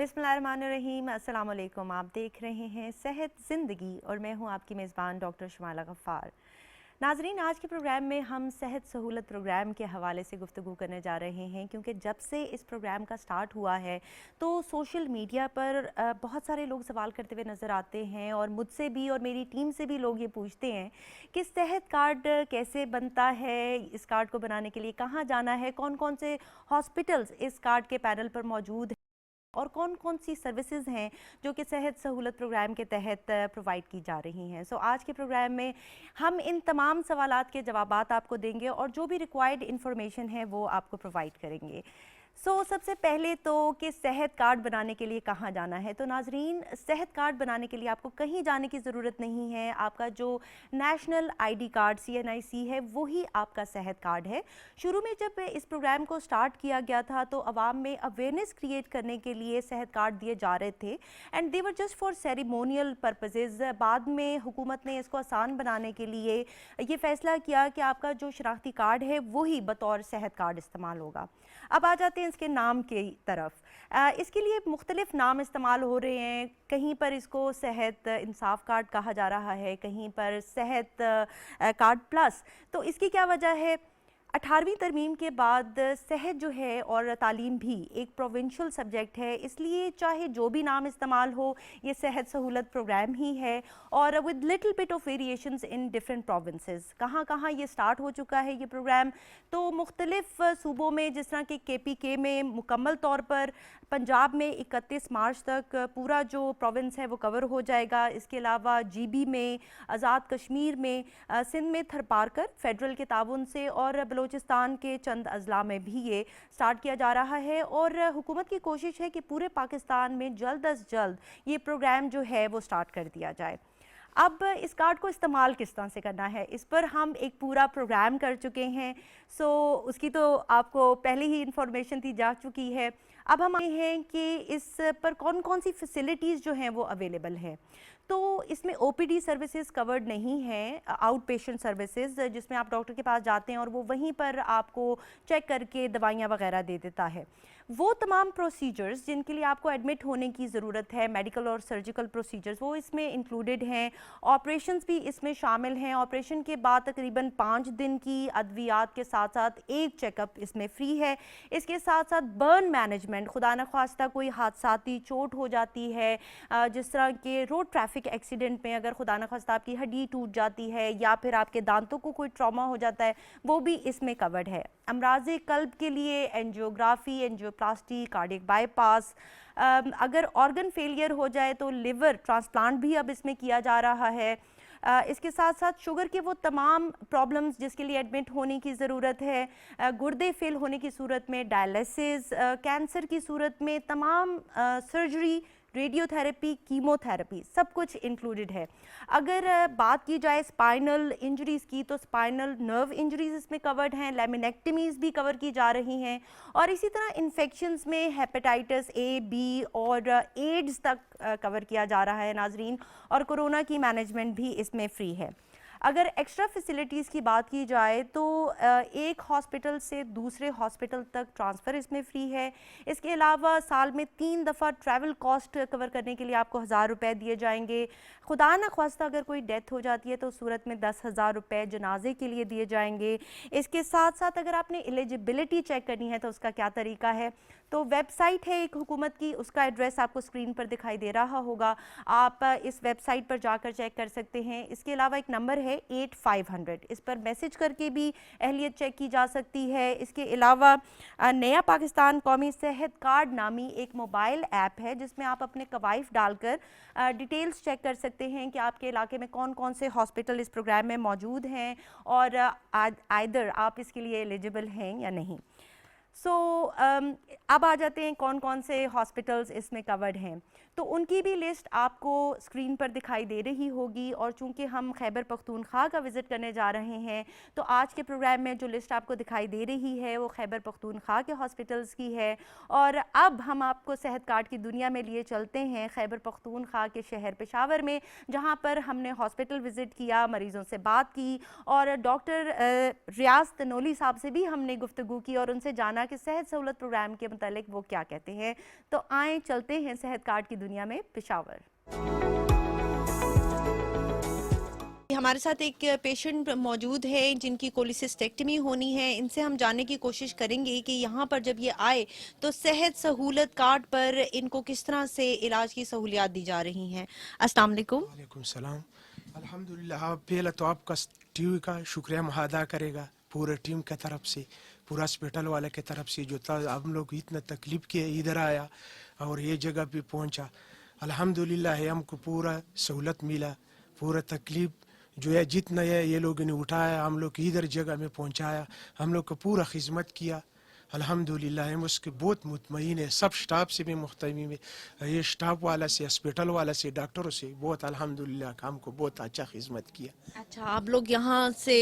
बिस्मिल्लाहिर्रहमानिर्रहीम। अस्सलाम वालेकुम। आप देख रहे हैं सेहत ज़िंदगी और मैं हूं आपकी मेज़बान डॉक्टर शुमाइला गफ़्फ़ार। नाज़रीन, आज के प्रोग्राम में हम सेहत सहूलत प्रोग्राम के हवाले से गुफ्तगू करने जा रहे हैं, क्योंकि जब से इस प्रोग्राम का स्टार्ट हुआ है तो सोशल मीडिया पर बहुत सारे लोग सवाल करते हुए नज़र आते हैं और मुझसे भी और मेरी टीम से भी लोग ये पूछते हैं कि सेहत कार्ड कैसे बनता है, इस कार्ड को बनाने के लिए कहाँ जाना है, कौन कौन से हॉस्पिटल्स इस कार्ड के पैनल पर मौजूद और कौन कौन सी सर्विसेज हैं जो कि सेहत सहूलत प्रोग्राम के तहत प्रोवाइड की जा रही हैं। सो आज के प्रोग्राम में हम इन तमाम सवालात के जवाबात आपको देंगे और जो भी रिक्वायर्ड इन्फॉर्मेशन है वो आपको प्रोवाइड करेंगे। सबसे पहले तो कि सेहत कार्ड बनाने के लिए कहाँ जाना है। तो नाजरीन, सेहत कार्ड बनाने के लिए आपको कहीं जाने की ज़रूरत नहीं है। आपका जो नेशनल आईडी कार्ड CNIC है वही आपका सेहत कार्ड है। शुरू में जब इस प्रोग्राम को स्टार्ट किया गया था तो आवाम में अवेयरनेस क्रिएट करने के लिए सेहत कार्ड दिए जा रहे थे and they were just for ceremonial purposes. बाद में हुकूमत ने इसको आसान बनाने के लिए ये फ़ैसला किया कि आपका जो शनाख्ती कार्ड है वही बतौर सेहत कार्ड इस्तेमाल होगा। अब आ जाते हैं इसके नाम की तरफ। इसके लिए मुख्तलिफ नाम इस्तेमाल हो रहे हैं। कहीं पर इसको सेहत इंसाफ कार्ड कहा जा रहा है, कहीं पर सेहत कार्ड प्लस। तो इसकी क्या वजह है? 18वीं तरमीम के बाद सेहत जो है और तालीम भी एक प्रोविंशियल सब्जेक्ट है, इसलिए चाहे जो भी नाम इस्तेमाल हो ये सेहत सहूलत प्रोग्राम ही है और with little bit of variations in different provinces. कहाँ कहाँ ये स्टार्ट हो चुका है ये प्रोग्राम? तो मुख्तलिफ सूबों में, जिस तरह के KPK में मुकम्मल तौर पर, पंजाब में 31 मार्च तक पूरा जो प्रोविंस है वो कवर हो जाएगा। इसके अलावा GB में, आज़ाद कश्मीर में, सिंध में थरपारकर फेडरल के ताउन से और बलूचिस्तान के चंद अजला में भी ये स्टार्ट किया जा रहा है और हुकूमत की कोशिश है कि पूरे पाकिस्तान में जल्द अज जल्द ये प्रोग्राम जो है वो स्टार्ट कर दिया जाए। अब इस कार्ड को इस्तेमाल किस तरह से करना है, इस पर हम एक पूरा प्रोग्राम कर चुके हैं। उसकी तो आपको पहले ही इंफॉर्मेशन दी जा चुकी है। अब हम आए हैं कि इस पर कौन कौन सी फैसिलिटीज़ जो हैं वो अवेलेबल हैं। तो इसमें OPD सर्विसेज कवर्ड नहीं है, आउट पेशेंट सर्विसेज, जिसमें आप डॉक्टर के पास जाते हैं और वो वहीं पर आपको चेक करके दवाइयाँ वगैरह दे देता है। वो तमाम प्रोसीजर्स जिनके लिए आपको एडमिट होने की ज़रूरत है, मेडिकल और सर्जिकल प्रोसीजर्स, वो इसमें इंक्लूडेड हैं। ऑपरेशंस भी इसमें शामिल हैं। ऑपरेशन के बाद तकरीबन 5 दिन की अद्वियात के साथ साथ एक चेकअप इसमें फ्री है। इसके साथ साथ बर्न मैनेजमेंट, खुदा न ख्वास्ता कोई हादसाती चोट हो जाती है, जिस तरह के रोड ट्रैफिक एक्सीडेंट में अगर खुदा न ख्वास्ता आपकी हड्डी टूट जाती है या फिर आपके दांतों को कोई ट्रॉमा हो जाता है, वो भी इसमें कवर्ड है। अमराज़े कल्ब के लिए एंजियोग्राफी, एंजियोप्लास्टी, कार्डियक बाईपास, अगर ऑर्गन फेलियर हो जाए तो लिवर ट्रांसप्लांट भी अब इसमें किया जा रहा है। इसके साथ साथ शुगर के वो तमाम प्रॉब्लम्स जिसके लिए एडमिट होने की ज़रूरत है, गुर्दे फेल होने की सूरत में डायलिसिस, कैंसर की सूरत में तमाम सर्जरी, रेडियोथेरेपी, कीमोथेरेपी, सब कुछ इंक्लूडेड है। अगर बात की जाए स्पाइनल इंजरीज़ की तो स्पाइनल नर्व इंजरीज़ इसमें कवर्ड हैं, लेमिनेक्टमीज़ भी कवर की जा रही हैं और इसी तरह इन्फेक्शंस में हेपेटाइटिस A, B और एड्स तक कवर किया जा रहा है नाजरीन, और कोरोना की मैनेजमेंट भी इसमें फ्री है। अगर एक्स्ट्रा फैसिलिटीज़ की बात की जाए तो एक हॉस्पिटल से दूसरे हॉस्पिटल तक ट्रांसफ़र इसमें फ्री है। इसके अलावा साल में 3 दफ़ा ट्रैवल कॉस्ट कवर करने के लिए आपको 1000 रुपये दिए जाएंगे। खुदा न ख्वास्ता अगर कोई डेथ हो जाती है तो उस सूरत में 10,000 रुपये जनाजे के लिए दिए जाएंगे। इसके साथ साथ अगर आपने एलिजिबिलिटी चेक करनी है तो उसका क्या तरीका है, तो वेबसाइट है एक हुकूमत की, उसका एड्रेस आपको स्क्रीन पर दिखाई दे रहा होगा, आप इस वेबसाइट पर जाकर चेक कर सकते हैं। इसके अलावा एक नंबर है 8500, इस पर मैसेज करके भी अहलियत चेक की जा सकती है। इसके अलावा नया पाकिस्तान कौमी सेहत कार्ड नामी एक मोबाइल ऐप है जिसमें आप अपने कवाइफ डालकर डिटेल्स चेक कर सकते हैं कि आपके इलाके में कौन कौन से हॉस्पिटल इस प्रोग्राम में मौजूद हैं और आइदर आप इसके लिए एलिजिबल हैं या नहीं। अब आ जाते हैं कौन कौन से हॉस्पिटल्स इसमें कवर्ड हैं। تو ان کی بھی لسٹ آپ کو اسکرین پر دکھائی دے رہی ہوگی، اور چونکہ ہم خیبر پختونخوا کا وزٹ کرنے جا رہے ہیں تو آج کے پروگرام میں جو لسٹ آپ کو دکھائی دے رہی ہے وہ خیبر پختونخوا کے ہاسپٹلز کی ہے۔ اور اب ہم آپ کو صحت کارڈ کی دنیا میں لیے چلتے ہیں خیبر پختونخوا کے شہر پشاور میں، جہاں پر ہم نے ہاسپٹل وزٹ کیا، مریضوں سے بات کی، اور ڈاکٹر ریاض تنولی صاحب سے بھی ہم نے گفتگو کی اور ان سے جانا کہ صحت سہولت پروگرام کے متعلق وہ کیا کہتے ہیں۔ تو آئیں چلتے ہیں صحت کارڈ کی دنیا میں پشاور۔ ہمارے ساتھ ایک پیشنٹ موجود ہے جن کی کولیسسٹیکٹمی ہونی ہے، ان سے ہم جاننے کی کوشش کریں گے کہ یہاں پر جب یہ آئے تو صحت سہولت کارڈ پر ان کو کس طرح سے علاج کی سہولیات دی جا رہی ہیں۔ السلام علیکم۔ وعلیکم السلام۔ الحمدللہ، آپ پہلے تو آپ کا ٹی وی کا شکریہ ادا کرے گا پورے ٹیم کی طرف سے، پورا ہاسپٹل والے کی طرف سے، جو ہم لوگ اتنا تکلیف کیے ادھر آیا اور یہ جگہ پہ پہنچا۔ الحمدللہ ہم کو پورا سہولت ملا، پورا تکلیف جو ہے جتنا ہے یہ لوگوں نے اٹھایا، ہم لوگ ادھر جگہ میں پہنچایا، ہم لوگ کو پورا خدمت کیا۔ الحمدللہ ہم اس کے بہت مطمئن ہے، سب سٹاف سے بھی مطمئن ہے، یہ سٹاف والا سے، ہاسپٹل والا سے، ڈاکٹروں سے بہت الحمدللہ ہم کو بہت اچھا خدمت کیا۔ اچھا، آپ لوگ یہاں سے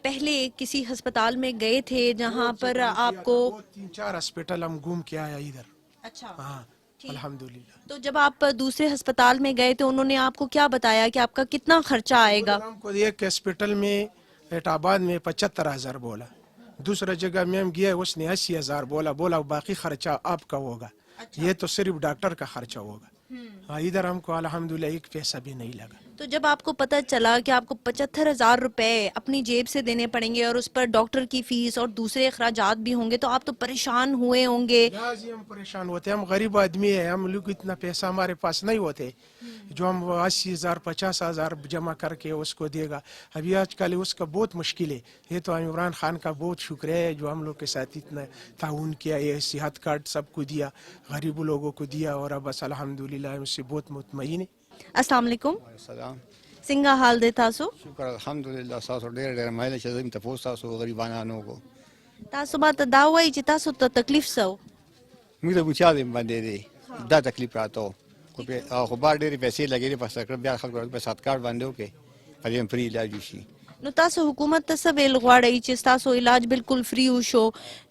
پہلے کسی ہسپتال میں گئے تھے جہاں پر آپ کو؟ 3-4 ہاسپٹل ہم گھوم کے آیا ادھر۔ اچھا، ہاں الحمدللہ۔ تو جب آپ دوسرے ہسپتال میں گئے تو انہوں نے آپ کو کیا بتایا کہ آپ کا کتنا خرچہ آئے گا؟ ہم کو ایک ہاسپٹل میں ایٹ آباد میں 75,000 بولا، دوسرا جگہ میں ہم گیا اس نے 80,000 بولا باقی خرچہ آپ کا ہوگا، یہ تو صرف ڈاکٹر کا خرچہ ہوگا۔ ہاں ادھر ہم کو الحمدللہ ایک پیسہ بھی نہیں لگا۔ تو جب آپ کو پتہ چلا کہ آپ کو 75,000 روپے اپنی جیب سے دینے پڑیں گے اور اس پر ڈاکٹر کی فیس اور دوسرے اخراجات بھی ہوں گے تو آپ تو پریشان ہوئے ہوں گے؟ ہم پریشان ہوتے، ہم غریب آدمی ہیں، ہم لوگ اتنا پیسہ ہمارے پاس نہیں ہوتے جو ہم 80,000 50,000 جمع کر کے اس کو دے گا۔ ابھی آج کل اس کا بہت مشکل ہے، یہ تو عمران خان کا بہت شکریہ ہے جو ہم لوگ کے ساتھ اتنا تعاون کیا، یہ صحت کارڈ سب کو دیا، غریب لوگوں کو دیا، اور اب بس الحمدللہ ہم اس سے بہت مطمئن ہے۔ السلام علیکم۔ السلام، څنګه حال دی تاسو؟ شکر الحمدلله، تاسو ډېر مایل چې زم تاسو تاسو غریبانو کو تاسو ماته دا وایي چې تاسو ته تکلیف څه و؟ موږ د بوچا دې باندې دی دا تکلیف راته خو په خو بار ډېرې پیسې لګېدې په سکر بیا خلکو په سات کارت باندې وکړي په فری علاج شي۔ نو تاسو حکومت ته څه ویل غواړئ چې تاسو علاج بالکل فری وشو،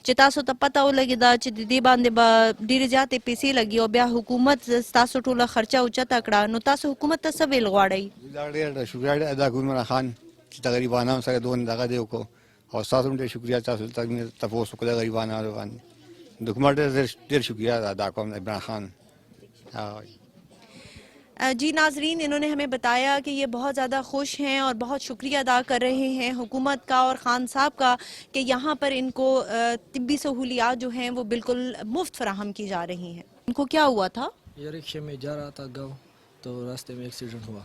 چې تاسو ته پته ولګېده چې د دې باندې به ډېرې زیاتې پیسې لګي او بیا حکومت تاسو ټوله خرچه اوچته کړه، نو تاسو حکومت ته څه ویل غواړئ؟ دا ډېر شکریہ ادا کوم عمران خان چې د غریبانو سره دون دغه دی وکړو، او تاسو هم ډېر شکریہ تاسو ته تاسو کو د غریبانو باندې د حکومت ډېر شکریہ ادا کوم عمران خان۔ جی ناظرین، انہوں نے ہمیں بتایا کہ یہ بہت زیادہ خوش ہیں اور بہت شکریہ ادا کر رہے ہیں حکومت کا اور خان صاحب کا کہ یہاں پر ان کو طبی سہولیات جو ہیں وہ بالکل مفت فراہم کی جا رہی ہیں۔ ان کو کیا ہوا تھا؟ یہ رکشے میں جا رہا تھا گاؤں تو راستے میں ایکسیڈنٹ ہوا۔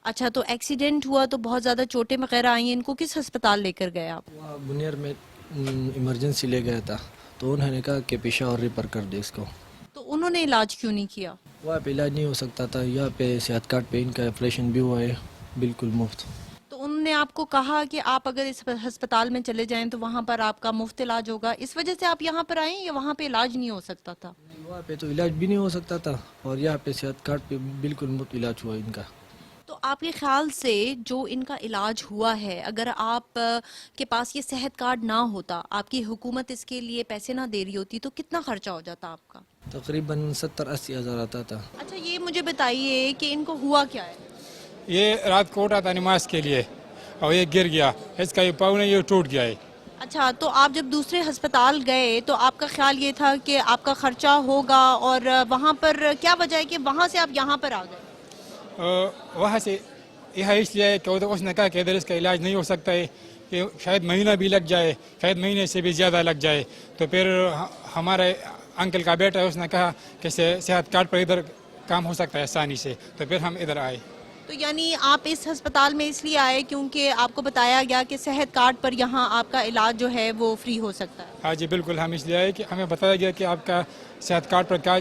اچھا، تو ایکسیڈنٹ ہوا تو بہت زیادہ چوٹیں وغیرہ آئی ہیں، ان کو کس ہسپتال لے کر گئے آپ؟ وہاں بنیر میں ایمرجنسی لے گیا تھا تو انہوں نے کہا کہ پشاور ریفر کر دے اس کو۔ تو انہوں نے علاج کیوں نہیں کیا؟ وہاں پہ علاج نہیں ہو سکتا تھا، یہاں پہ صحت کارڈ پہ ان کا آپریشن بھی ہوا ہے بالکل مفت۔ تو انہوں نے آپ کو کہا کہ آپ اگر اس ہسپتال میں چلے جائیں تو وہاں پر آپ کا مفت علاج ہوگا، اس وجہ سے آپ یہاں پر آئیں یا وہاں پہ علاج نہیں ہو سکتا تھا؟ وہاں پہ تو علاج بھی نہیں ہو سکتا تھا اور یہاں پہ صحت کارڈ پہ بالکل مفت علاج ہوا ان کا۔ تو آپ کے خیال سے جو ان کا علاج ہوا ہے، اگر آپ کے پاس یہ صحت کارڈ نہ ہوتا، آپ کی حکومت اس کے لیے پیسے نہ دے رہی ہوتی تو کتنا خرچہ ہو جاتا آپ کا؟ تقریباً 70-80 ہزار آتا تھا۔ اچھا، یہ مجھے بتائیے کہ ان کو ہوا کیا ہے؟ یہ رات کو اٹھا تھا نماز کے لیے اور یہ گر گیا، اس کا یہ پاؤں نے یہ ٹوٹ گیا ہے۔ اچھا، تو آپ جب دوسرے ہسپتال گئے تو آپ کا خیال یہ تھا کہ آپ کا خرچہ ہوگا، اور وہاں پر کیا وجہ ہے کہ وہاں سے آپ یہاں پر آ گئے؟ وہاں سے یہ اس لیے کہ اس نے کہا کہ ادھر اس کا علاج نہیں ہو سکتا ہے، کہ شاید مہینہ بھی لگ جائے، شاید مہینے سے بھی زیادہ لگ جائے۔ تو پھر ہمارے انکل کا بیٹا ہے، اس نے کہا کہ صحت کارڈ پر ادھر کام ہو سکتا ہے آسانی سے، تو پھر ہم ادھر آئے۔ تو یعنی آپ اس ہسپتال میں اس لیے آئے کیونکہ آپ کو بتایا گیا کہ صحت کارڈ پر یہاں آپ کا علاج جو ہے وہ فری ہو سکتا ہے؟ ہاں جی بالکل، ہم اس لیے آئے کہ ہمیں بتایا گیا کہ آپ کا صحت کارڈ پر کیا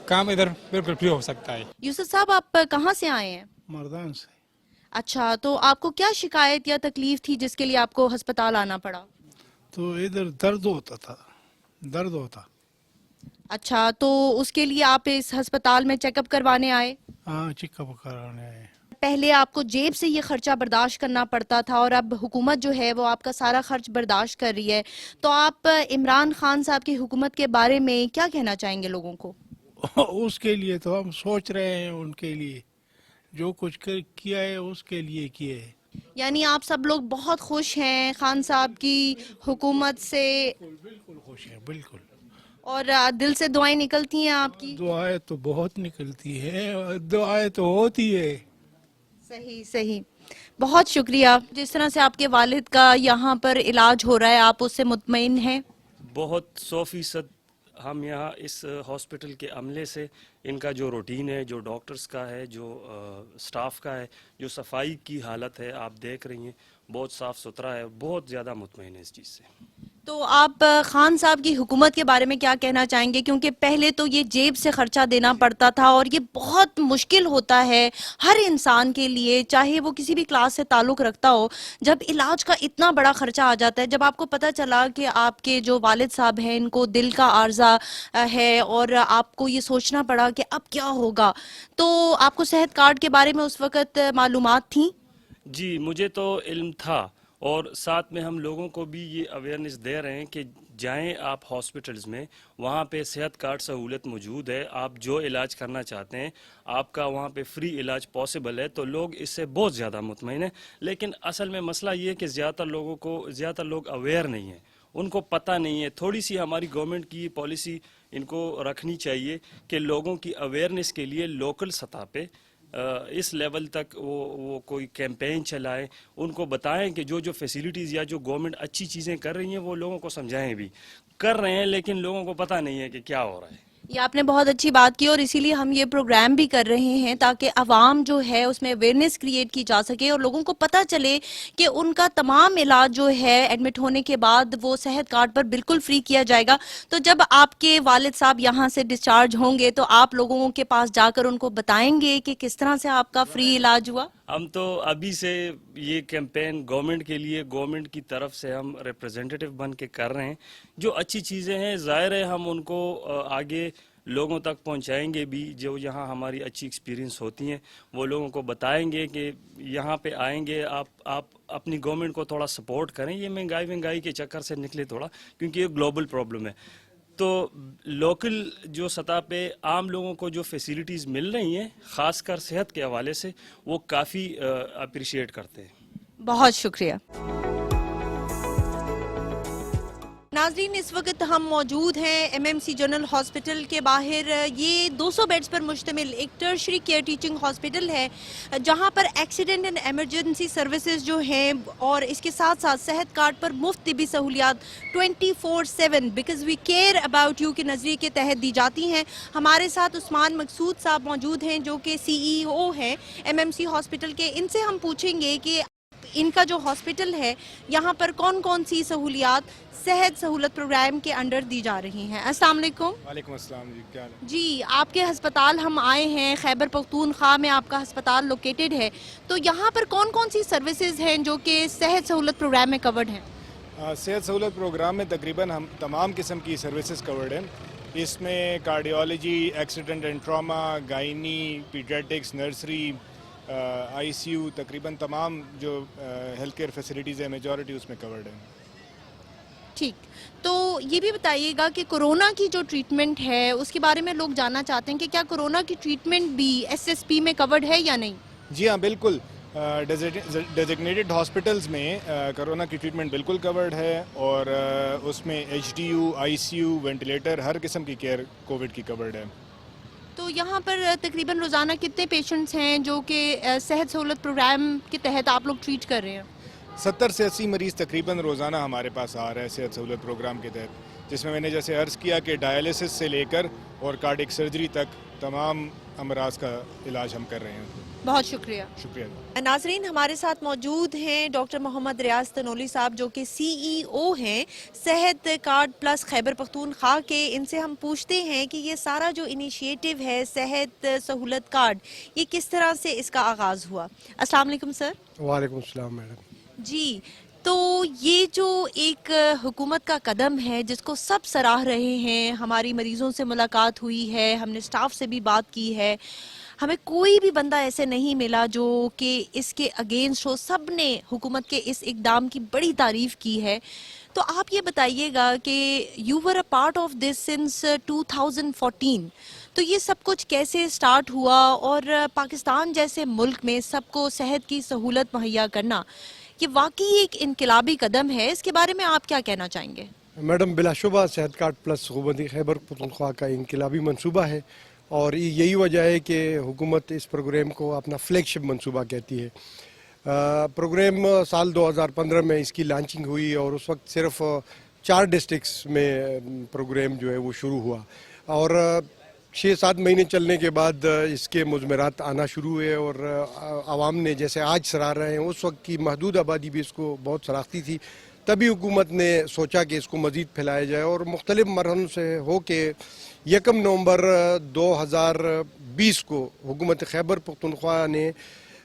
کام ادھر بالکل فری ہو سکتا ہے۔ یوسف صاحب، آپ کہاں سے آئے ہیں؟ مردان سے۔ اچھا، تو آپ کو کیا شکایت یا تکلیف تھی جس کے لیے آپ کو ہسپتال آنا پڑا؟ تو ادھر درد ہوتا تھا، درد ہوتا۔ अच्छा, तो उसके लिए आप इस अस्पताल में चेकअप करवाने आए? हाँ, चेकअप कराने आए। पहले आपको जेब से ये खर्चा बर्दाश्त करना पड़ता था और अब हुकूमत जो है वो आपका सारा खर्च बर्दाश्त कर रही है, तो आप इमरान खान साहब की हुकूमत के बारे में क्या कहना चाहेंगे लोगों को? उसके लिए तो हम सोच रहे हैं, उनके लिए जो कुछ किया है उसके लिए किए है। यानी आप सब लोग बहुत खुश हैं खान साहब की हुकूमत से बिल्कुल खुश हैं, बिल्कुल। और दिल से दुआएं निकलती हैं आपकी? दुआएं तो बहुत निकलती है और दुआएं तो होती है। सही सही, बहुत शुक्रिया। जिस तरह से आपके वालिद का यहाँ पर इलाज हो रहा है, आप उससे मुतमईन हैं? बहुत 100% हम यहाँ इस हॉस्पिटल के अमले से, इनका जो रूटीन है, जो डॉक्टर्स का है, जो स्टाफ का है, जो सफाई की हालत है आप देख रही हैं, बहुत साफ़ सुथरा है, बहुत ज़्यादा मुतमईन है इस चीज़ से। तो आप खान साहब की हुकूमत के बारे में क्या कहना चाहेंगे? क्योंकि पहले तो ये जेब से खर्चा देना पड़ता था और ये बहुत मुश्किल होता है हर इंसान के लिए, चाहे वो किसी भी क्लास से ताल्लुक़ रखता हो, जब इलाज का इतना बड़ा खर्चा आ जाता है। जब आपको पता चला कि आपके जो वालिद साहब हैं इनको दिल का आर्जा है और आपको ये सोचना पड़ा कि अब क्या होगा, तो आपको सेहत कार्ड के बारे में उस वक़्त मालूमात थी? जी, मुझे तो इल्म था और साथ में हम लोगों को भी ये अवेयरनेस दे रहे हैं कि जाएं आप हॉस्पिटल्स में, वहाँ पे सेहत कार्ड सहूलत मौजूद है, आप जो इलाज करना चाहते हैं आपका वहाँ पे फ्री इलाज पॉसिबल है, तो लोग इससे बहुत ज़्यादा मुतमईन हैं। लेकिन असल में मसला ये है कि ज़्यादातर लोग अवेयर नहीं हैं, उनको पता नहीं है। थोड़ी सी हमारी गवर्नमेंट की पॉलिसी इनको रखनी चाहिए कि लोगों की अवेयरनेस के लिए लोकल सतह पे इस लेवल तक वो कोई कैंपेन चलाएं, उनको बताएं कि जो फैसिलिटीज़ या जो गवर्नमेंट अच्छी चीज़ें कर रही हैं वो लोगों को समझाएं भी। कर रहे हैं लेकिन लोगों को पता नहीं है कि क्या हो रहा है। ये आपने बहुत अच्छी बात की और इसीलिए हम ये प्रोग्राम भी कर रहे हैं ताकि आवाम जो है उसमें अवेयरनेस क्रिएट की जा सके और लोगों को पता चले कि उनका तमाम इलाज जो है एडमिट होने के बाद वो सेहत कार्ड पर बिल्कुल फ्री किया जाएगा। तो जब आपके वालिद साहब यहाँ से डिस्चार्ज होंगे तो आप लोगों के पास जाकर उनको बताएंगे कि किस तरह से आपका फ्री इलाज हुआ? हम तो अभी से ये कैंपेन गवर्नमेंट के लिए, गवर्नमेंट की तरफ से हम रिप्रेजेंटेटिव बन के कर रहे हैं। जो अच्छी चीज़ें हैं ज़ाहिर है हम उनको आगे लोगों तक पहुंचाएंगे भी। जो यहाँ हमारी अच्छी एक्सपीरियंस होती हैं वो लोगों को बताएंगे कि यहाँ पे आएंगे, आप अपनी गवर्नमेंट को थोड़ा सपोर्ट करें, ये महंगाई के चक्कर से निकले थोड़ा, क्योंकि ये ग्लोबल प्रॉब्लम है। तो लोकल जो सतह पे आम लोगों को जो फैसिलिटीज़ मिल रही हैं ख़ासकर सेहत के हवाले से, वो काफ़ी अप्रिशिएट करते हैं। बहुत शुक्रिया। नाज़रीन, इस वक्त हम मौजूद हैं एमएमसी जनरल हॉस्पिटल के बाहर। ये 200 बेड्स पर मुश्तमिल एक टर्शरी केयर टीचिंग हॉस्पिटल है जहां पर एक्सीडेंट एंड एमरजेंसी सर्विसेज जो हैं और इसके साथ साथ सेहत कार्ड पर मुफ्त तिबी सहूलियात 24/7 because we care about you के नज़रिए के तहत दी जाती हैं। हमारे साथ उस्मान मकसूद साहब मौजूद हैं जो कि CEO हैं एमएमसी हॉस्पिटल के। इनसे हम पूछेंगे कि इनका जो हॉस्पिटल है यहाँ पर कौन कौन सी सहूलियात सेहत सहूलत प्रोग्राम के अंडर दी जा रही हैं। अस्सलाम वालेकुम। वालेकुम अस्सलाम जी, क्या हाल है? जी, आपके अस्पताल हम आए हैं, खैबर पख्तूनख्वा में आपका अस्पताल लोकेटेड है, तो यहाँ पर कौन कौन सी सर्विसेज हैं जो कि सेहत सहूलत प्रोग्राम में कवर्ड हैं? सेहत सहूलत प्रोग्राम में तकरीबन हम तमाम किस्म की सर्विसेज कवर्ड हैं। इसमें cardiology, accident and trauma, gynae, paediatrics, nursery, ICU, तकरीबन तमाम जो हेल्थ केयर फैसिलिटीज़ है मेजॉरिटी उसमें कवर्ड है। ठीक, तो ये भी बताइएगा कि कोरोना की जो ट्रीटमेंट है उसके बारे में लोग जानना चाहते हैं कि क्या कोरोना की ट्रीटमेंट भी SSP में कवर्ड है या नहीं? जी हाँ, बिल्कुल। डेजिग्नेटेड हॉस्पिटल्स में कोरोना की ट्रीटमेंट बिल्कुल कवर्ड है और उसमें HDU, ICU, वेंटिलेटर, हर किस्म की केयर कोविड की कवर्ड है। तो यहाँ पर तकरीबन रोज़ाना कितने पेशेंट्स हैं जो कि सेहत सहूलत प्रोग्राम के तहत आप लोग ट्रीट कर रहे हैं? 70 से 80 मरीज़ तकरीबन रोज़ाना हमारे पास आ रहा है सेहत सहूलत प्रोग्राम के तहत, जिसमें मैंने जैसे अर्ज़ किया कि डायलिसिस से लेकर और कार्डियक सर्जरी तक तमाम अमराज का इलाज हम कर रहे हैं। बहुत शुक्रिया। शुक्रिया। नाजरीन, हमारे साथ मौजूद हैं डॉक्टर मोहम्मद रियाज तनोली साहब जो कि CEO हैं सेहत कार्ड प्लस खैबर पख्तूनख्वा के। इनसे हम पूछते हैं कि ये सारा जो इनिशिएटिव है सेहत सहूलत कार्ड, ये किस तरह से इसका आगाज़ हुआ। अस्सलाम वालेकुम सर। वालेकुम सलाम मैडम। जी, تو یہ جو ایک حکومت کا قدم ہے جس کو سب سراہ رہے ہیں، ہماری مریضوں سے ملاقات ہوئی ہے، ہم نے سٹاف سے بھی بات کی ہے، ہمیں کوئی بھی بندہ ایسے نہیں ملا جو کہ اس کے اگینسٹ ہو، سب نے حکومت کے اس اقدام کی بڑی تعریف کی ہے. تو آپ یہ بتائیے گا کہ you were a part of this since 2014، تو یہ سب کچھ کیسے سٹارٹ ہوا، اور پاکستان جیسے ملک میں سب کو صحت کی سہولت مہیا کرنا یہ واقعی ایک انقلابی قدم ہے، اس کے بارے میں آپ کیا کہنا چاہیں گے؟ میڈم، بلا شبہ صحت کارڈ پلس حکومت خیبر پختونخوا کا انقلابی منصوبہ ہے، اور یہی وجہ ہے کہ حکومت اس پروگرام کو اپنا فلیگ شپ منصوبہ کہتی ہے. پروگرام سال 2015 میں اس کی لانچنگ ہوئی، اور اس وقت صرف 4 ڈسٹرکس میں پروگرام جو ہے وہ شروع ہوا، اور 6-7 مہینے چلنے کے بعد اس کے مضمرات آنا شروع ہوئے، اور عوام نے جیسے آج سراہ رہے ہیں، اس وقت کی محدود آبادی بھی اس کو بہت سراہتی تھی. تبھی حکومت نے سوچا کہ اس کو مزید پھیلایا جائے، اور مختلف مرحلوں سے ہو کے 1 نومبر 2020 کو حکومت خیبر پختونخوا نے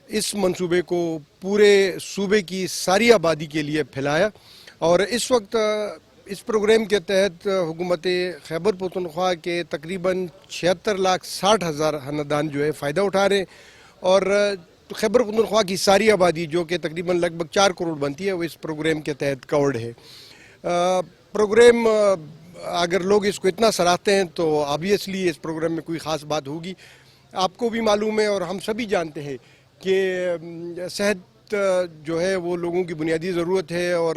اس منصوبے کو پورے صوبے کی ساری آبادی کے لیے پھیلایا. اور اس وقت اس پروگرام کے تحت حکومت خیبر پختونخوا کے تقریباً 76,60,000 خاندان جو ہے فائدہ اٹھا رہے ہیں، اور خیبر پختونخوا کی ساری آبادی جو کہ تقریباً لگ بھگ 4 کروڑ بنتی ہے وہ اس پروگرام کے تحت کورڈ ہے. پروگرام اگر لوگ اس کو اتنا سراہتے ہیں تو آبویسلی اس پروگرام میں کوئی خاص بات ہوگی. آپ کو بھی معلوم ہے اور ہم سبھی جانتے ہیں کہ صحت جو ہے وہ لوگوں کی بنیادی ضرورت ہے، اور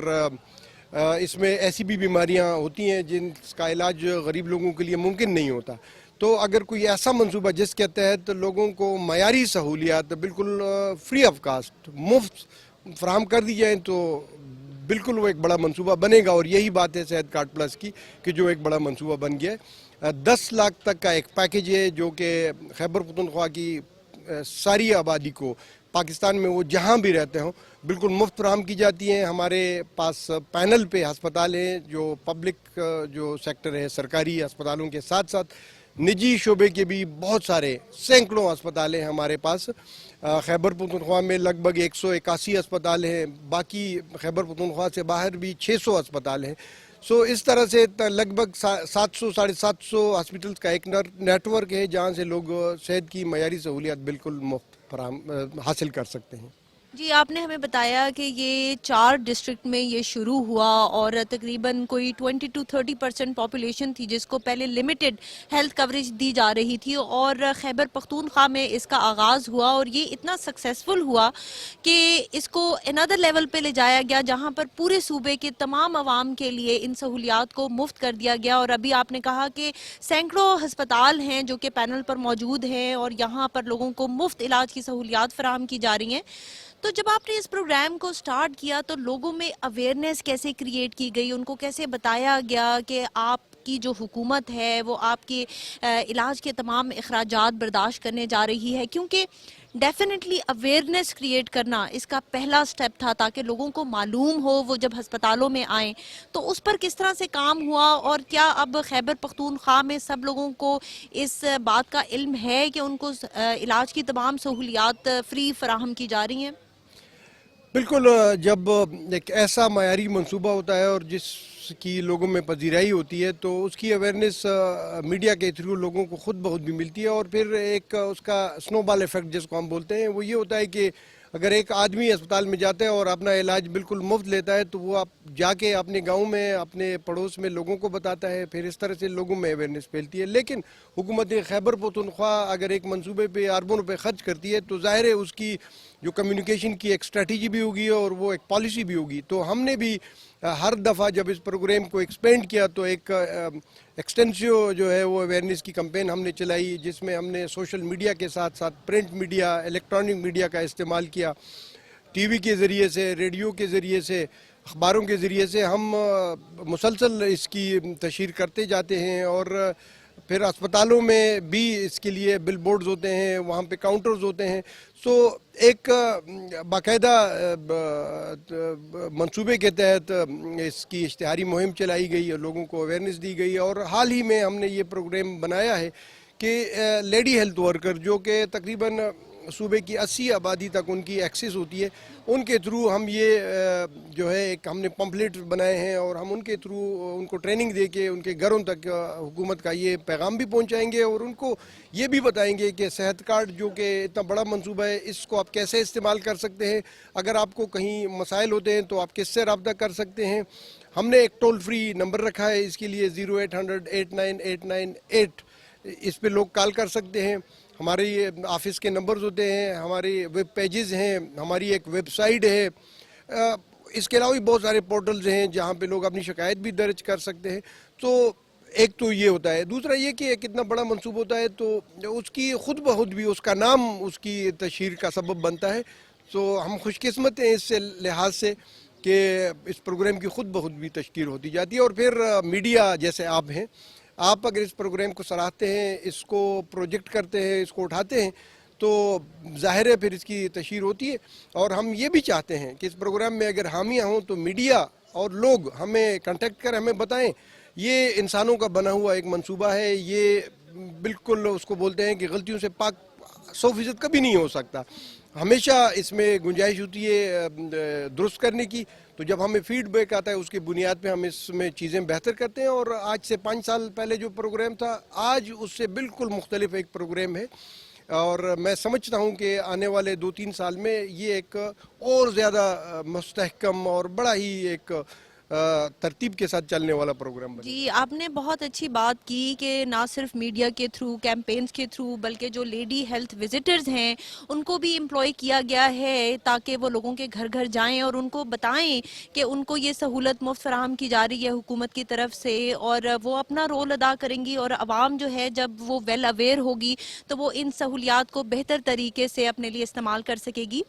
اس میں ایسی بھی بیماریاں ہوتی ہیں جن کا علاج غریب لوگوں کے لیے ممکن نہیں ہوتا. تو اگر کوئی ایسا منصوبہ جس کے تحت لوگوں کو معیاری سہولیات بالکل فری آف کاسٹ مفت فراہم کر دی جائیں تو بالکل وہ ایک بڑا منصوبہ بنے گا. اور یہی بات ہے صحت کارڈ پلس کی کہ جو ایک بڑا منصوبہ بن گیا ہے. 10 لاکھ تک کا ایک پیکیج ہے جو کہ خیبر پختونخوا کی ساری آبادی کو پاکستان میں وہ جہاں بھی رہتے ہوں بالکل مفت فراہم کی جاتی ہیں. ہمارے پاس پینل پہ ہسپتال ہیں جو پبلک جو سیکٹر ہے سرکاری ہسپتالوں کے ساتھ ساتھ نجی شعبے کے بھی بہت سارے سینکڑوں ہسپتال ہیں ہمارے پاس. خیبر پختونخوا میں لگ بھگ 181 ہسپتال ہیں، باقی خیبر پختونخوا سے باہر بھی 600 ہسپتال ہیں. سو اس طرح سے لگ بھگ 700-750 ہاسپٹلس کا ایک نیٹ ورک ہے جہاں سے لوگ صحت کی معیاری سہولیات بالکل مفت حاصل کر سکتے ہیں. جی، آپ نے ہمیں بتایا کہ یہ 4 ڈسٹرکٹ میں یہ شروع ہوا، اور تقریباً کوئی 20-30% پاپولیشن تھی جس کو پہلے لمیٹڈ ہیلتھ کوریج دی جا رہی تھی، اور خیبر پختونخوا میں اس کا آغاز ہوا، اور یہ اتنا سکسیسفل ہوا کہ اس کو انادر لیول پہ لے جایا گیا جہاں پر پورے صوبے کے تمام عوام کے لیے ان سہولیات کو مفت کر دیا گیا. اور ابھی آپ نے کہا کہ سینکڑوں ہسپتال ہیں جو کہ پینل پر موجود ہیں، اور یہاں پر لوگوں کو مفت علاج کی سہولیات فراہم کی جا رہی ہیں. تو جب آپ نے اس پروگرام کو سٹارٹ کیا تو لوگوں میں اویئرنیس کیسے کریٹ کی گئی، ان کو کیسے بتایا گیا کہ آپ کی جو حکومت ہے وہ آپ کے علاج کے تمام اخراجات برداشت کرنے جا رہی ہے؟ کیونکہ ڈیفینیٹلی اویئرنیس کریٹ کرنا اس کا پہلا سٹیپ تھا تاکہ لوگوں کو معلوم ہو وہ جب ہسپتالوں میں آئیں. تو اس پر کس طرح سے کام ہوا، اور کیا اب خیبر پختونخوا میں سب لوگوں کو اس بات کا علم ہے کہ ان کو علاج کی تمام سہولیات فری فراہم کی جا رہی ہیں؟ بالکل، جب ایک ایسا معیاری منصوبہ ہوتا ہے اور جس کی لوگوں میں پذیرائی ہوتی ہے تو اس کی اویئرنیس میڈیا کے تھرو لوگوں کو خود بخود بھی ملتی ہے. اور پھر ایک اس کا سنو بال ایفیکٹ جس کو ہم بولتے ہیں وہ یہ ہوتا ہے کہ اگر ایک آدمی اسپتال میں جاتا ہے اور اپنا علاج بالکل مفت لیتا ہے تو وہ آپ جا کے اپنے گاؤں میں اپنے پڑوس میں لوگوں کو بتاتا ہے، پھر اس طرح سے لوگوں میں اویئرنیس پھیلتی ہے. لیکن حکومت خیبر پختونخوا اگر ایک منصوبے پہ اربوں روپے خرچ کرتی ہے تو ظاہر ہے اس کی جو کمیونیکیشن کی ایک اسٹریٹجی بھی ہوگی اور وہ ایک پالیسی بھی ہوگی. تو ہم نے بھی ہر دفعہ جب اس پروگرام کو ایکسپینڈ کیا تو ایک ایکسٹینسیو جو ہے وہ اویئرنیس کی کمپین ہم نے چلائی جس میں ہم نے سوشل میڈیا کے ساتھ ساتھ پرنٹ میڈیا، الیکٹرانک میڈیا کا استعمال کیا. ٹی وی کے ذریعے سے، ریڈیو کے ذریعے سے، اخباروں کے ذریعے سے ہم مسلسل اس کی تشہیر کرتے جاتے ہیں. اور پھر اسپتالوں میں بھی اس کے لیے بل بورڈز ہوتے ہیں، وہاں پہ کاؤنٹرز ہوتے ہیں. سو ایک باقاعدہ منصوبے کے تحت اس کی اشتہاری مہم چلائی گئی اور لوگوں کو اویئرنیس دی گئی. اور حال ہی میں ہم نے یہ پروگرام بنایا ہے کہ لیڈی ہیلتھ ورکر جو کہ تقریباً सूबे की 80 आबादी तक उनकी एक्सेस होती है, उनके थ्रू हम ये जो है एक हमने पम्फलेट बनाए हैं और हम उनके थ्रू उनको ट्रेनिंग दे के उनके घरों तक हुकूमत का ये पैगाम भी पहुंचाएंगे और उनको ये भी बताएंगे कि सेहत कार्ड जो कि इतना बड़ा मंसूबा है, इसको आप कैसे इस्तेमाल कर सकते हैं। अगर आपको कहीं मसाइल होते हैं तो आप किससे रब्ता कर सकते हैं। हमने एक टोल फ्री नंबर रखा है इसके लिए 0800-89898, इस पे लोग कॉल कर सकते हैं। हमारे ये ऑफिस के नंबर्स होते हैं, हमारे वेब पेजेस हैं, हमारी एक वेबसाइट है, इसके अलावा भी बहुत सारे पोर्टल्स हैं जहाँ पे लोग अपनी शिकायत भी दर्ज कर सकते हैं। तो एक तो ये होता है, दूसरा ये कि कितना बड़ा मंसूब होता है तो उसकी खुद ब खुद भी उसका नाम उसकी तशहीर का सबब बनता है। तो हम खुशकिस्मत हैं इस लिहाज से कि इस प्रोग्राम की खुद ब खुद भी तशकीर होती जाती है। और फिर मीडिया जैसे आप हैं, आप अगर इस प्रोग्राम को सराहते हैं, इसको प्रोजेक्ट करते हैं, इसको उठाते हैं, तो ज़ाहिर है फिर इसकी तशहीर होती है। और हम ये भी चाहते हैं कि इस प्रोग्राम में अगर हामियाँ हों तो मीडिया और लोग हमें कांटेक्ट कर हमें बताएं ये इंसानों का बना हुआ एक मंसूबा है, ये बिल्कुल उसको बोलते हैं कि गलतियों से पाक 100% कभी नहीं हो सकता, हमेशा इसमें गुंजाइश होती है दुरुस्त करने की। तो जब हमें फीडबैक आता है उसकी बुनियाद पे हम इसमें चीज़ें बेहतर करते हैं। और आज से 5 साल पहले जो प्रोग्राम था आज उससे बिल्कुल मुख्तलिफ एक प्रोग्राम है और मैं समझता हूँ कि आने वाले 2-3 साल में ये एक और ज़्यादा मुस्तहकम और बड़ा ही एक तरतीब के साथ चलने वाला प्रोग्राम बने। जी, आपने बहुत अच्छी बात की कि ना सिर्फ मीडिया के थ्रू, कैंपेन्स के थ्रू, बल्कि जो लेडी हेल्थ विजिटर्स हैं उनको भी एम्प्लॉय किया गया है ताकि वो लोगों के घर घर जाएं और उनको बताएं कि उनको ये सहूलत मुफ्त फराहम की जा रही है हुकूमत की तरफ से और वो अपना रोल अदा करेंगी। और आवाम जो है जब वो वेल अवेयर होगी तो वो इन सहूलियात को बेहतर तरीके से अपने लिए इस्तेमाल कर सकेगी।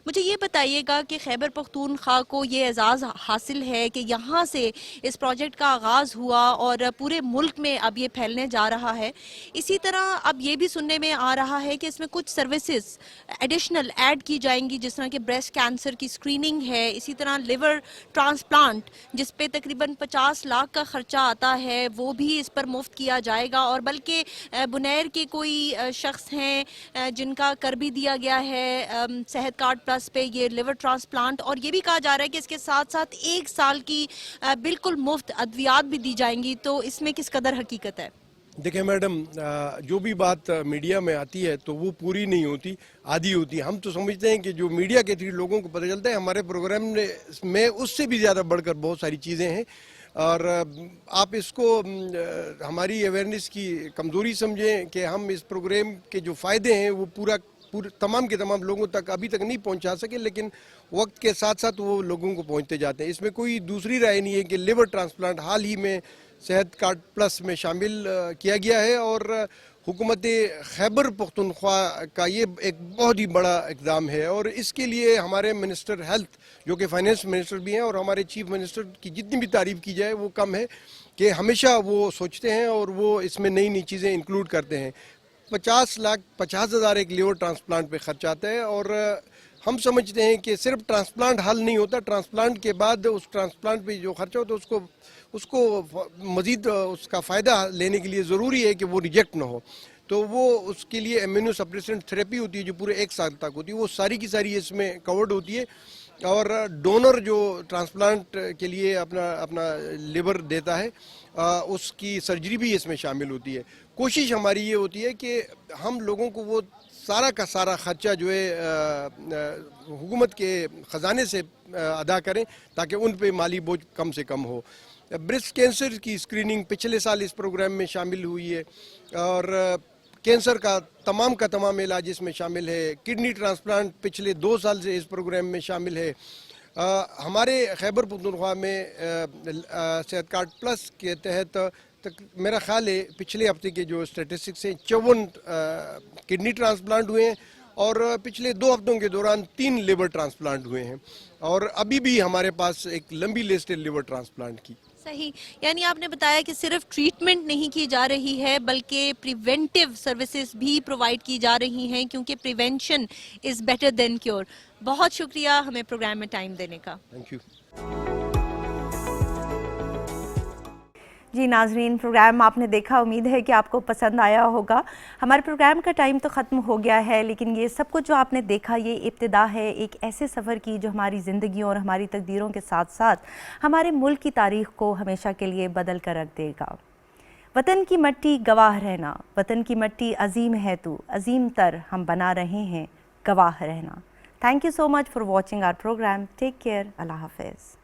मुझे ये बताइएगा कि खैबर पख्तूनख्वा को ये एजाज़ हासिल है कि यहाँ से इस प्रोजेक्ट का आगाज़ हुआ और पूरे मुल्क में अब ये फैलने जा रहा है। इसी तरह अब ये भी सुनने में आ रहा है कि इसमें कुछ सर्विसेज एडिशनल ऐड की जाएंगी, जिस तरह के ब्रेस्ट कैंसर की स्क्रीनिंग है, इसी तरह लिवर ट्रांसप्लांट जिस पे तकरीबन 50 लाख का खर्चा आता है वो भी इस पर मुफ्त किया जाएगा। और बल्कि बुनैर के कोई शख्स हैं जिनका कर भी दिया गया है सेहत कार्ड प्लस पे ये लिवर ट्रांसप्लांट, और ये भी कहा जा रहा है कि इसके साथ साथ 1 साल की बिल्कुल मुफ्त अद्वियात भी दी जाएंगी। तो इसमें किस कदर हकीकत है? देखिए मैडम, जो भी बात मीडिया में आती है तो वो पूरी नहीं होती, आधी होती है। हम तो समझते हैं कि जो मीडिया के थ्रू लोगों को पता चलता है, हमारे प्रोग्राम में उससे भी ज़्यादा बढ़कर बहुत सारी चीज़ें हैं। और आप इसको हमारी अवेयरनेस की कमज़ोरी समझें कि हम इस प्रोग्राम के जो फ़ायदे हैं वो पूरे तमाम के तमाम लोगों तक अभी तक नहीं पहुंचा सके, लेकिन वक्त के साथ साथ वो लोगों को पहुंचते जाते हैं। इसमें कोई दूसरी राय नहीं है कि लिवर ट्रांसप्लांट हाल ही में सेहत कार्ड प्लस में शामिल किया गया है और हुकूमत खैबर पख्तूनख्वा का ये एक बहुत ही बड़ा इक़दाम है। और इसके लिए हमारे मिनिस्टर हेल्थ जो कि फाइनेंस मिनिस्टर भी हैं और हमारे चीफ मिनिस्टर की जितनी भी तारीफ़ की जाए वो कम है कि हमेशा वो सोचते हैं और वो इसमें नई नई चीज़ें इंक्लूड करते हैं। 50,50,000 एक लिवर ट्रांसप्लांट पे खर्च आता है और हम समझते हैं कि सिर्फ ट्रांसप्लांट हल नहीं होता, ट्रांसप्लांट के बाद उस ट्रांसप्लांट पे जो खर्चा होता है उसको मज़ीद उसका फ़ायदा लेने के लिए ज़रूरी है कि वो रिजेक्ट ना हो। तो वो उसके लिए इम्यूनो सप्रेसेंट थेरेपी होती है जो पूरे 1 साल तक होती है, वो सारी की सारी इसमें कवर्ड होती है। और डोनर जो ट्रांसप्लांट के लिए अपना लिवर देता है उसकी सर्जरी भी इसमें शामिल होती है। कोशिश हमारी ये होती है कि हम लोगों को वो सारा का सारा खर्चा जो है हुकूमत के ख़जाने से अदा करें ताकि उन पे माली बोझ कम से कम हो। ब्रेस्ट कैंसर की स्क्रीनिंग पिछले साल इस प्रोग्राम में शामिल हुई है और कैंसर का तमाम इलाज इसमें शामिल है। किडनी ट्रांसप्लांट पिछले 2 साल से इस प्रोग्राम में शामिल है। हमारे खैबर पख्तूनख्वा में सेहत कार्ड प्लस के तहत मेरा ख्याल है पिछले हफ्ते के जो स्टेटिस्टिक्स हैं 54 किडनी ट्रांसप्लांट हुए हैं और पिछले 2 हफ्तों के दौरान 3 लिवर ट्रांसप्लांट हुए हैं और अभी भी हमारे पास एक लंबी लिस्ट है लिवर ट्रांसप्लांट की। सही, यानी आपने बताया कि सिर्फ ट्रीटमेंट नहीं की जा रही है बल्कि प्रिवेंटिव सर्विसेज भी प्रोवाइड की जा रही हैं क्योंकि prevention is better than cure. बहुत शुक्रिया हमें प्रोग्राम में टाइम देने का। Thank you. جی ناظرین، پروگرام آپ نے دیکھا، امید ہے کہ آپ کو پسند آیا ہوگا. ہمارے پروگرام کا ٹائم تو ختم ہو گیا ہے، لیکن یہ سب کچھ جو آپ نے دیکھا یہ ابتدا ہے ایک ایسے سفر کی جو ہماری زندگیوں اور ہماری تقدیروں کے ساتھ ساتھ ہمارے ملک کی تاریخ کو ہمیشہ کے لیے بدل کر رکھ دے گا. وطن کی مٹی گواہ رہنا، وطن کی مٹی عظیم ہے تو عظیم تر ہم بنا رہے ہیں گواہ رہنا. Thank you so much for watching our programme. Take care. اللہ حافظ.